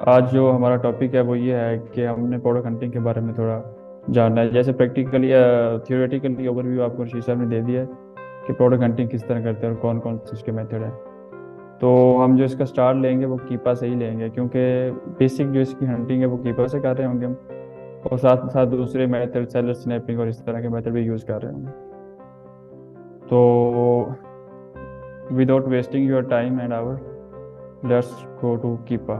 आज जो हमारा टॉपिक है वो ये है कि हमने प्रोडक्ट हंटिंग के बारे में थोड़ा जानना है। जैसे प्रैक्टिकली थियोरेटिकली ओवरव्यू आपको शीशा साहब ने दे दिया है कि प्रोडक्ट हंटिंग किस तरह करते हैं और कौन कौन से इसके मेथड है। तो हम जो इसका स्टार्ट लेंगे वो कीपा से ही लेंगे, क्योंकि बेसिक जो इसकी हंटिंग है वो कीपा से कर रहे होंगे हम, और साथ साथ दूसरे मेथड सेलर स्नैपिंग और इस तरह के मेथड भी यूज़ कर रहे होंगे। तो without wasting your time and hour, let's go to keeper.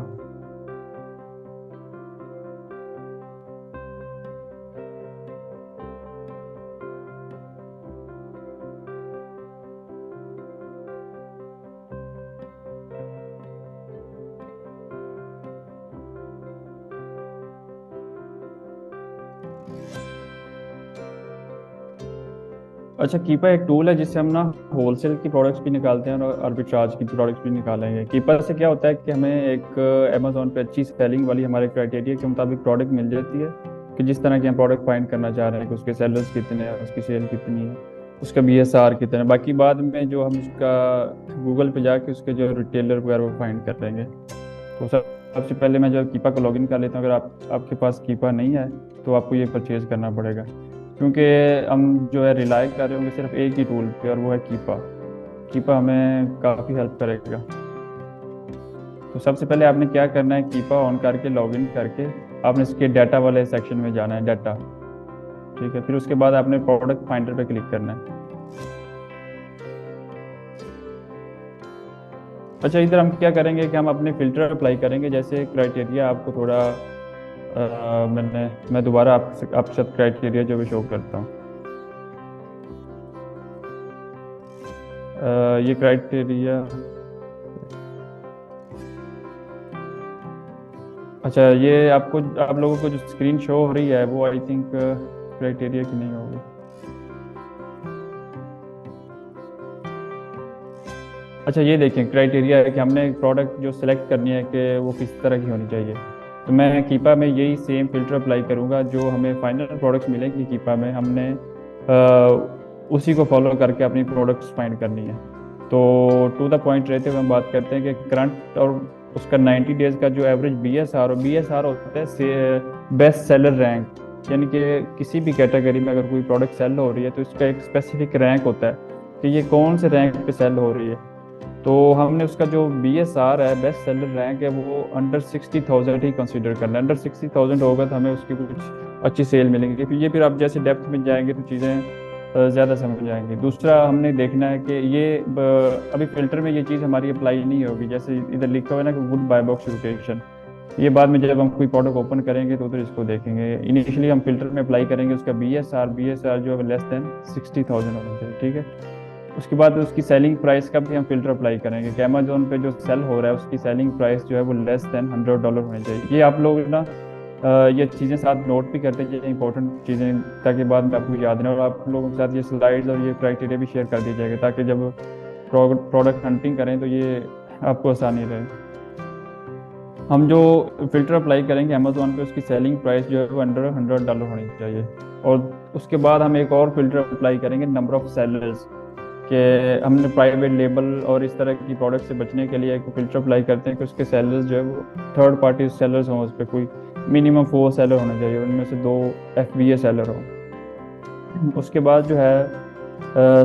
अच्छा, कीपर एक टूल है जिससे हम ना होलसेल की प्रोडक्ट्स भी निकालते हैं और आर्बिट्राज की प्रोडक्ट्स भी निकालेंगे। कीपर से क्या होता है कि हमें एक अमेजोन पे अच्छी सेलिंग वाली हमारे क्राइटेरिया के मुताबिक प्रोडक्ट मिल जाती है कि जिस तरह के हम प्रोडक्ट फाइंड करना चाह रहे हैं कि उसके सेलर्स कितने हैं, उसकी सेल कितनी है, उसका बीएसआर कितना है। बाकी बाद में जो हम उसका गूगल पे जाके उसके जो रिटेलर वगैरह वो फाइंड कर लेंगे। तो सबसे पहले मैं जब कीपा को लॉगिन कर लेता हूँ, अगर आपके पास कीपा नहीं है तो आपको ये परचेज करना पड़ेगा, क्योंकि हम जो है रिलाई कर रहे होंगे सिर्फ एक ही टूल पे और वो है कीपा। कीपा हमें काफ़ी हेल्प करेगा। तो सबसे पहले आपने क्या करना है, कीपा ऑन करके लॉगिन करके आपने इसके डाटा वाले सेक्शन में जाना है, डाटा। ठीक है, फिर उसके बाद आपने प्रोडक्ट फाइंडर पे क्लिक करना है। अच्छा, इधर हम क्या करेंगे कि हम अपने फिल्टर अप्लाई करेंगे। जैसे क्राइटेरिया आपको थोड़ा मैं दोबारा आपके साथ क्राइटेरिया जो भी शो करता हूँ। ये क्राइटेरिया, अच्छा ये आपको, आप लोगों को जो स्क्रीन शो हो रही है वो आई थिंक क्राइटेरिया की नहीं होगी। अच्छा, ये देखें क्राइटेरिया है कि हमने प्रोडक्ट जो सिलेक्ट करनी है कि वो किस तरह की होनी चाहिए। तो मैं कीपा में यही सेम फिल्टर अप्लाई करूंगा जो हमें फाइनल प्रोडक्ट्स मिलेंगी कीपा में, हमने उसी को फॉलो करके अपनी प्रोडक्ट्स फाइंड करनी है। तो टू द पॉइंट रहते हुए हम बात करते हैं कि करंट और उसका 90 डेज का जो एवरेज बी एस आर होता है बेस्ट सेलर रैंक। यानी कि किसी भी कैटेगरी में अगर कोई प्रोडक्ट सेल हो रही है तो इसका एक स्पेसिफिक रैंक होता है कि ये कौन से रैंक पे सेल हो रही है। तो हमने उसका जो बी एस आर है, बेस्ट सेलर रैंक है, वो अंडर 60,000 ही कंसीडर करना है। अंडर 60,000 होगा तो हमें उसकी कुछ अच्छी सेल मिलेंगी। फिर आप जैसे डेप्थ में जाएंगे तो चीज़ें ज़्यादा समझ आएंगी। दूसरा हमने देखना है कि अभी फिल्टर में ये चीज़ हमारी अप्लाई नहीं होगी। जैसे इधर लिखा हुआ है ना कि गुड बाय बॉक्स रोटेशन, ये बाद में जब हम कोई प्रोडक्ट ओपन करेंगे तो उधर इसको देखेंगे। इनिशियली हम फिल्टर में अप्लाई करेंगे उसका बी एस आर जो है लेस देन 60,000 होना चाहिए। ठीक है, उसके बाद उसकी सेलिंग प्राइस का भी हम फिल्टर अप्लाई करेंगे कि अमेजोन पे जो सेल हो रहा है उसकी सेलिंग प्राइस जो है वो लेस देन $100 होनी चाहिए। ये आप लोग ना ये चीज़ें साथ नोट भी करते हैं, इंपॉर्टेंट चीज़ें, ताकि बाद में आपको याद रहे। और आप लोगों के साथ ये स्लाइड्स और ये क्राइटेरिया भी शेयर कर दी जाएगा ताकि जब प्रोडक्ट हंटिंग करें तो ये आपको आसानी रहे। हम जो फिल्टर अप्लाई करेंगे अमेजोन पे, उसकी सेलिंग प्राइस जो है वो अंडर $100 होनी चाहिए। और उसके बाद हम एक और फिल्टर अप्लाई करेंगे, नंबर ऑफ सेलर्स, कि हमने प्राइवेट लेबल और इस तरह की प्रोडक्ट से बचने के लिए एक फिल्टर अप्लाई करते हैं कि उसके सेलर्स जो है वो थर्ड पार्टी सेलर्स हों, उस पर कोई मिनिमम 4 सेलर होने चाहिए, उनमें से 2 FBA सेलर हों। उसके बाद जो है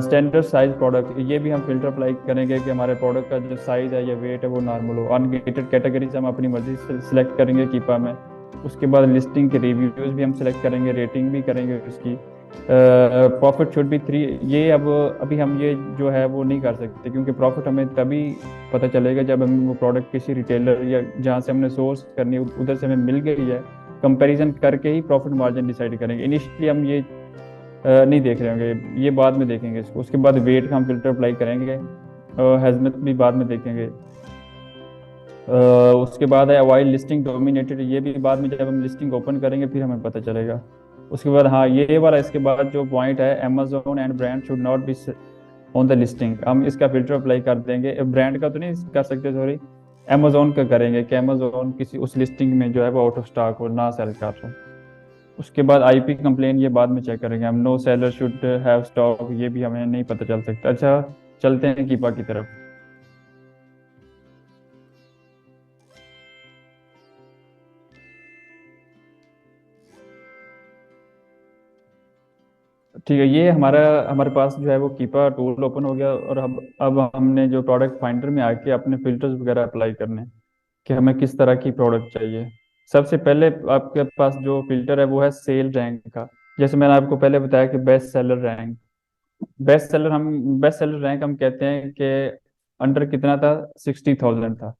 स्टैंडर्ड साइज प्रोडक्ट, ये भी हम फिल्टर अप्लाई करेंगे कि हमारे प्रोडक्ट का जो साइज है या वेट है वो नॉर्मल हो। अनगेटेड कैटेगरी से हम अपनी मर्जी से सिलेक्ट करेंगे कीपा में। उसके बाद लिस्टिंग के रिव्यूज भी हम सिलेक्ट करेंगे, रेटिंग भी करेंगे उसकी। Profit should be 3। ये अब अभी हम ये जो है वो नहीं कर सकते, क्योंकि प्रॉफिट हमें तभी पता चलेगा जब हम वो प्रोडक्ट किसी रिटेलर या जहाँ से हमने सोर्स करनी है उधर से हमें मिल गई है। कंपैरिजन करके ही प्रॉफिट मार्जिन डिसाइड करेंगे। इनिशियली हम ये नहीं देख रहे होंगे, ये बाद में देखेंगे इसको। उसके बाद वेट का हम फिल्टर अप्लाई करेंगे, हैजमत भी बाद में देखेंगे। उसके बाद है अवॉइड लिस्टिंग डोमिनेटेड, ये भी बाद में जब हम लिस्टिंग ओपन करेंगे फिर हमें पता चलेगा। उसके बाद हाँ, ये वाला इसके बाद जो पॉइंट है, Amazon and brand should not be on the listing, हम इसका फिल्टर अप्लाई कर देंगे। ब्रांड का तो नहीं कर सकते, सॉरी, अमेजोन का करेंगे कि अमेजोन किसी उस लिस्टिंग में जो है वो आउट ऑफ स्टॉक हो, ना सेल कर रहा हो। उसके बाद IP कंप्लेन ये बाद में चेक करेंगे हम। No seller should have stock, ये भी हमें नहीं पता चल सकता। अच्छा, चलते हैं कीपा की तरफ। ठीक है, ये हमारा हमारे पास जो है वो कीपा टूल ओपन हो गया, और अब हमने जो प्रोडक्ट फाइंडर में आके अपने फिल्टर्स वगैरह अप्लाई करने हैं कि हमें किस तरह की प्रोडक्ट चाहिए। सबसे पहले आपके पास जो फिल्टर है वो है सेल रैंक का। जैसे मैंने आपको पहले बताया कि बेस्ट सेलर रैंक हम कहते हैं कि अंडर कितना था, 60,000 था।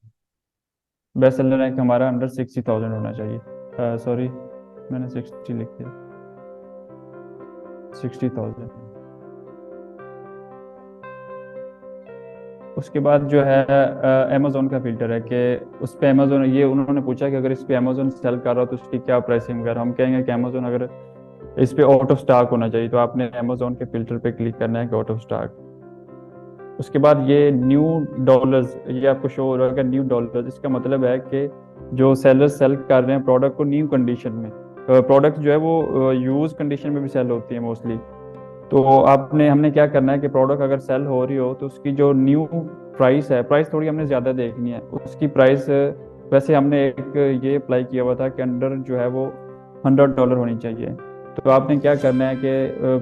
बेस्ट सेलर रैंक हमारा अंडर 60,000 होना चाहिए। सॉरी, मैंने 60 लिख दिया, 60,000। उसके बाद जो है अमेजोन का फिल्टर है कि उस पे अमेजोन, ये उन्होंने पूछा कि अगर इस पे अमेजोन सेल कर रहा हो तो उसकी क्या प्राइसिंग वगैरह। हम कहेंगे कि अमेजोन अगर इस पे आउट ऑफ स्टॉक होना चाहिए, तो आपने अमेजोन के फिल्टर पे क्लिक करना है कि आउट ऑफ स्टॉक। उसके बाद ये न्यू डॉलर्स, ये आपको शो हो रहा है न्यू डॉलर्स। इसका मतलब है कि जो सेलर सेल कर रहे हैं प्रोडक्ट को न्यू कंडीशन में। प्रोडक्ट जो है वो यूज कंडीशन में भी सेल होती है मोस्टली। तो आपने हमने क्या करना है कि प्रोडक्ट अगर सेल हो रही हो तो उसकी जो न्यू प्राइस है, प्राइस थोड़ी हमने ज़्यादा देखनी है उसकी प्राइस। वैसे हमने एक ये अप्लाई किया हुआ था कि अंडर जो है वो $100 होनी चाहिए। तो आपने क्या करना है कि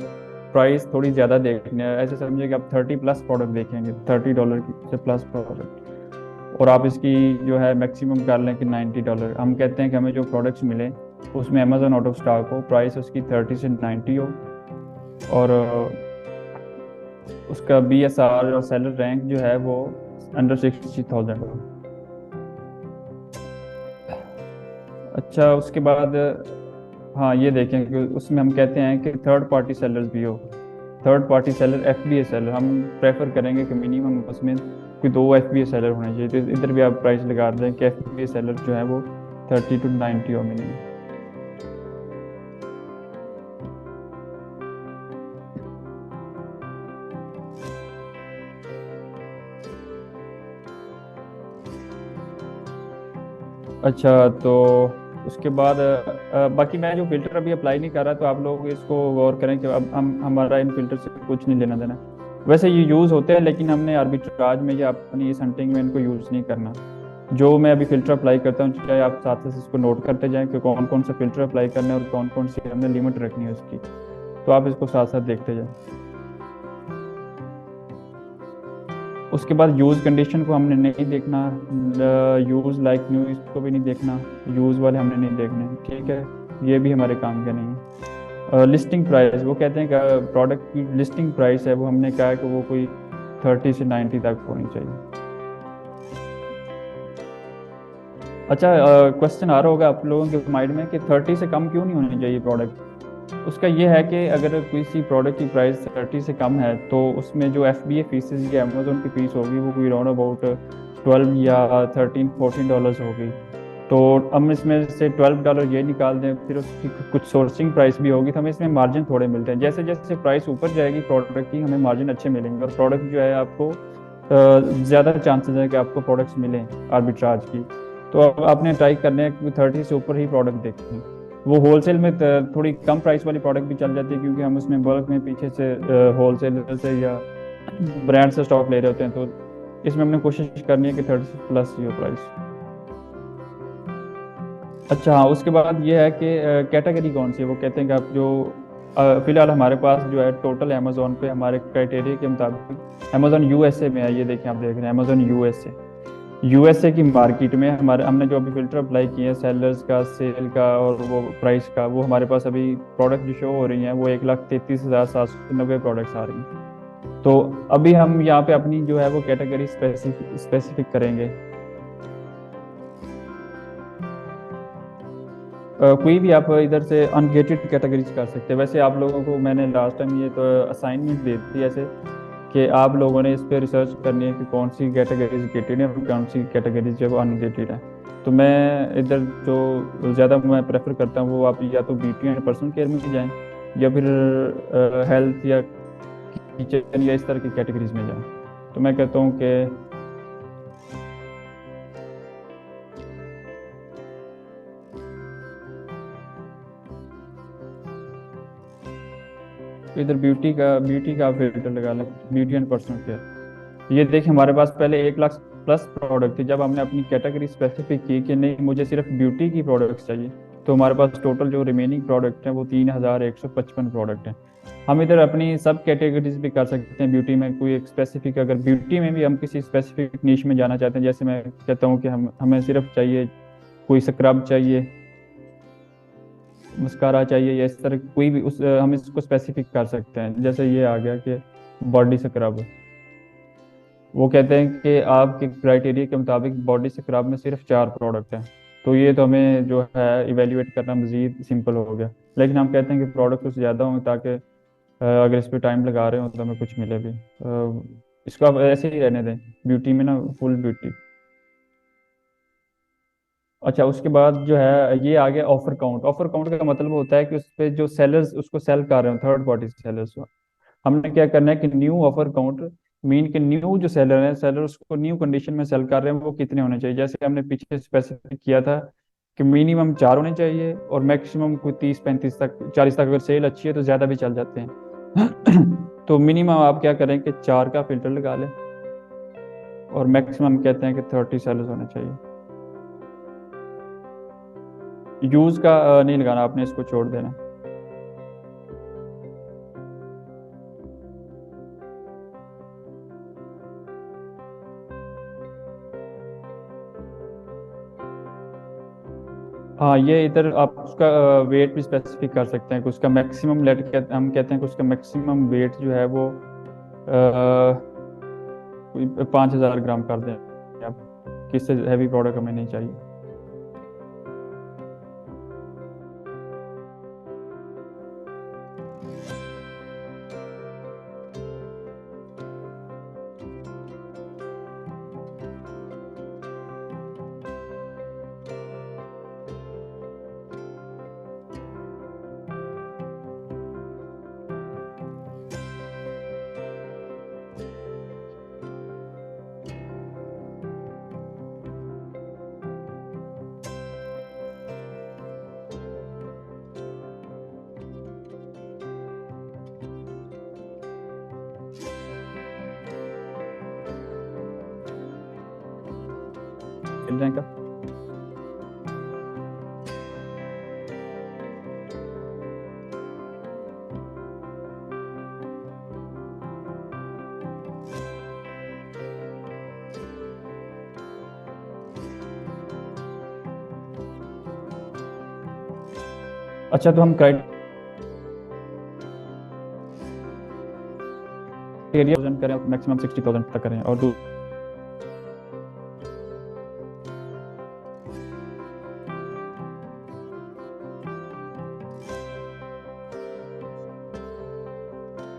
प्राइस थोड़ी ज़्यादा देखनी है। ऐसे समझिए कि आप 30+ प्रोडक्ट देखेंगे, $30 की से प्लस प्रोडक्ट, और आप इसकी जो है मैक्सिमम कर लें कि $90। हम कहते हैं कि हमें जो प्रोडक्ट्स मिले उसमें अमेजोन आउट ऑफ स्टॉक हो, प्राइस उसकी 30 से 90 हो, और उसका BSR और सेलर रैंक जो है वो अंडर 60,000 हो। अच्छा, उसके बाद हाँ ये देखें कि उसमें हम कहते हैं कि थर्ड पार्टी सेलर्स भी हो। Third party seller FBA seller हम प्रेफर करेंगे कि मिनिमम उसमें कोई 2 FBA सेलर होने चाहिए। तो इधर भी आप प्राइस लगा दें कि FBA सेलर जो है वो 30 to 90 हो मिनिमम। अच्छा, तो उसके बाद बाकी मैं जो फिल्टर अभी अप्लाई नहीं कर रहा, तो आप लोग इसको गौर करें कि अब हम हमारा इन फिल्टर से कुछ नहीं लेना देना। वैसे ये यूज़ होते हैं लेकिन हमने आर्बिट्राज में या अपनी इस हंटिंग में इनको यूज़ नहीं करना। जो मैं अभी फिल्टर अप्लाई करता हूँ, चाहे आप साथ से इसको नोट करते जाएं कि कौन कौन सा फिल्टर अप्लाई करना है और कौन कौन सी हमने लिमिट रखनी है उसकी। तो आप इसको साथ साथ देखते जाएं। उसके बाद यूज़ कंडीशन को हमने नहीं देखना, यूज़ लाइक न्यू इसको भी नहीं देखना, यूज़ वाले हमने नहीं देखने, ठीक है, ये भी हमारे काम के नहीं है। लिस्टिंग प्राइस, वो कहते हैं कि प्रोडक्ट की लिस्टिंग प्राइस है वो हमने कहा है कि वो कोई 30 से 90 तक होनी चाहिए। अच्छा, क्वेश्चन आ रहा होगा आप लोगों के माइंड में कि 30 से कम क्यों नहीं होनी चाहिए प्रोडक्ट। उसका ये है कि अगर किसी प्रोडक्ट की प्राइस 30 से कम है तो उसमें जो FBA फीसेस या अमेजोन की फीस होगी वो कोई अराउंड अबाउट 12 या 13-14 डॉलर्स होगी। तो हम इसमें से $12 ये निकाल दें, फिर उसकी कुछ सोर्सिंग प्राइस भी होगी, तो हमें इसमें मार्जिन थोड़े मिलते हैं। जैसे जैसे प्राइस ऊपर जाएगी प्रोडक्ट की, हमें मार्जिन अच्छे मिलेंगे, और प्रोडक्ट जो है आपको ज़्यादा चांसेस है कि आपको प्रोडक्ट्स मिलें आर्बिट्राज की। तो अब आपने ट्राई करने हैं कि 30 से ऊपर ही प्रोडक्ट देखें। वो होलसेल में थोड़ी कम प्राइस वाली प्रोडक्ट भी चल जाती है, क्योंकि हम उसमें बल्क में पीछे से होलसेलर से या ब्रांड से स्टॉक ले रहे होते हैं। तो इसमें हमने कोशिश करनी है कि 30 प्लस ही हो प्राइस। अच्छा हाँ, उसके बाद ये है कि कैटेगरी कौन सी है। वो कहते हैं कि आप जो फिलहाल हमारे पास जो है टोटल अमेजोन पे हमारे क्राइटेरिया के मुताबिक अमेजोन USA में है। ये देखें, आप देख रहे हैं अमेजोन USA की मार्केट में हमारे हमने जो अभी फिल्टर अप्लाई किए हैं सेलर्स का, सेल का और वो प्राइस का, वो हमारे पास अभी प्रोडक्ट जो शो हो रही हैं वो 1,33,790 प्रोडक्ट्स आ रही हैं। तो अभी हम यहाँ पे अपनी जो है वो कैटेगरी स्पेसिफिक करेंगे। कोई भी आप इधर से अनगेटेड कैटेगरीज कर सकते हैं। वैसे आप लोगों को मैंने लास्ट टाइम ये तो असाइनमेंट दे दी ऐसे कि आप लोगों ने इस पे रिसर्च करनी है कि कौन सी कैटेगरीज गेटेड है और कौन सी कैटेगरीज जो है वो अनगेटेड है। तो मैं इधर जो ज़्यादा मैं प्रेफर करता हूँ वो आप या तो ब्यूटी एंड पर्सनल केयर में जाएं, या फिर हेल्थ या किचन या इस तरह की कैटेगरीज में जाएं। तो मैं कहता हूँ कि इधर ब्यूटी का फिल्टर लगा लें, ब्यूटी एंड पर्सनल केयर। ये देखिए, हमारे पास पहले 1 लाख प्लस प्रोडक्ट थे। जब हमने अपनी कैटेगरी स्पेसिफिक की कि नहीं मुझे सिर्फ ब्यूटी की प्रोडक्ट्स चाहिए, तो हमारे पास टोटल जो रिमेनिंग प्रोडक्ट हैं वो 3,155 प्रोडक्ट हैं। हम इधर अपनी सब कैटेगरीज भी कर सकते हैं। ब्यूटी में कोई एक स्पेसिफिक, अगर ब्यूटी में भी हम किसी स्पेसिफिक नीश में जाना चाहते हैं, जैसे मैं कहता हूँ कि हमें सिर्फ चाहिए कोई स्क्रब चाहिए, मस्कारा चाहिए, या इस तरह कोई भी हम इसको स्पेसिफिक कर सकते हैं। जैसे ये आ गया कि बॉडी स्क्रब, वो कहते हैं कि आपके क्राइटेरिया के मुताबिक बॉडी स्क्रब में सिर्फ 4 प्रोडक्ट हैं। तो ये तो हमें जो है इवेल्युएट करना मजीद सिंपल हो गया। लेकिन हम कहते हैं कि प्रोडक्ट कुछ ज़्यादा हों, ताकि अगर इस पे टाइम लगा रहे हो तो हमें कुछ मिले भी। इसको आप ऐसे ही रहने दें, ब्यूटी में ना, फुल ब्यूटी। अच्छा, उसके बाद जो है ये आ गया ऑफर काउंट। ऑफर काउंट का मतलब होता है कि उस पे जो सेलर्स उसको सेल कर रहे हो, थर्ड पार्टी सेलर्स, हमने क्या करना है कि न्यू ऑफर काउंट मीन के न्यू जो सेलर है, सेलर उसको न्यू कंडीशन में सेल कर रहे हैं, वो कितने होने चाहिए। जैसे हमने पीछे स्पेसिफिक किया था कि मिनिमम 4 होने चाहिए और मैक्सिमम कोई 30 35 तक, 40 तक। अगर सेल अच्छी है तो ज़्यादा भी चल जाते हैं। तो मिनिमम आप क्या करें कि 4 का फिल्टर लगा लें, और मैक्सिमम कहते हैं कि 30 सेलर्स होने चाहिए। यूज़ का नहीं लगाना आपने, इसको छोड़ देना। हाँ, ये इधर आप उसका वेट भी स्पेसिफिक कर सकते हैं कि उसका मैक्सिमम लेट हम कहते हैं कि उसका मैक्सिमम वेट जो है वो 5,000 ग्राम कर दें आप, कि इससे हैवी प्रोडक्ट हमें नहीं चाहिए। मिल जाएगा। अच्छा, तो हम क्राइटेरिया करें, मैक्सिमम 60,000 तक करें, और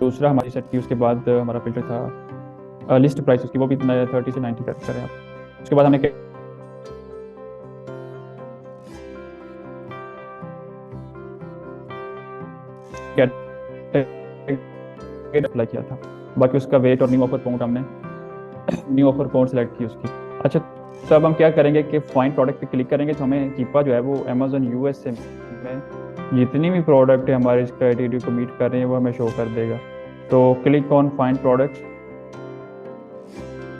दूसरा हमारी सेट की, उसके बाद हमारा फिल्टर था लिस्ट प्राइस उसकी, वो भी 30 से 90 तक करें आप। उसके बाद हमने अप्लाई किया था। बाकी उसका वेट और न्यू ऑफर काउंट हमने न्यू ऑफर काउंट सेलेक्ट की उसकी। अच्छा, तो अब हम क्या करेंगे कि फाइंड प्रोडक्ट पे क्लिक करेंगे, तो हमें कीपा जो है वो अमेजोन यूएसए में जितनी भी प्रोडक्ट है हमारे इस क्राइटेरिया को मीट कर रहे हैं वो हमें शो कर देगा। तो क्लिक ऑन फाइंड प्रोडक्ट,